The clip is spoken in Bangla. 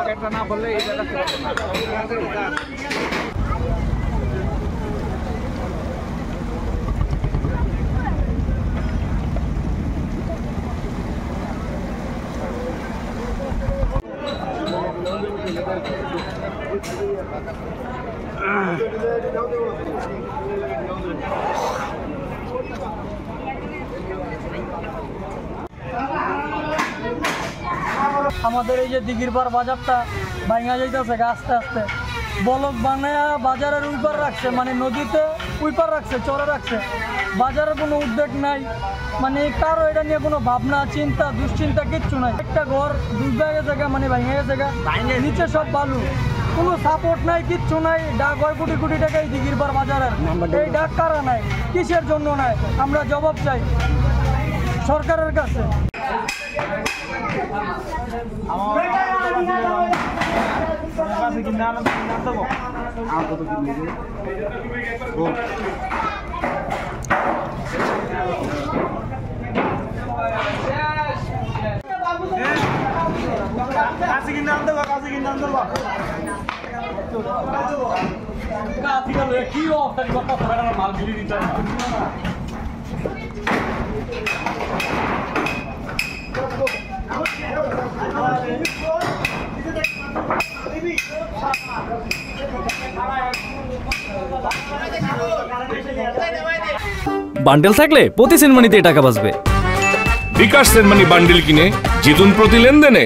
পকেটটা না বললে এই জায়গা আমাদের এই যে দিঘির পার বাজারটা ভাঙা যাইতেছে আস্তে আস্তে, বলক বানায়া বাজারের উইপার রাখছে, মানে নদীতে উইপার রাখছে, চরে রাখছে, বাজারের কোনো উদ্যোগ নাই, মানে কারো এটা নিয়ে কোনো ভাবনা চিন্তা দুশ্চিন্তা কিচ্ছু নাই। একটা ঘর ডুবে গেছে, মানে ভাঙা গেছে, নিচে সব বালু, কোনো সাপোর্ট নাই, কিচ্ছু নাই। ডাক হয় কোটি কোটি টাকা এই দিঘির পার বাজারের, এই ডাক কারা নাই, কিসের জন্য নাই, আমরা জবাব চাই সরকারের কাছে। বান্ডেল থাকলে প্রতি সেনমানিতে টাকা বাঁচবে। বিকাশ সেনমানি বান্ডেল কিনে জিতুন প্রতি লেনদেনে।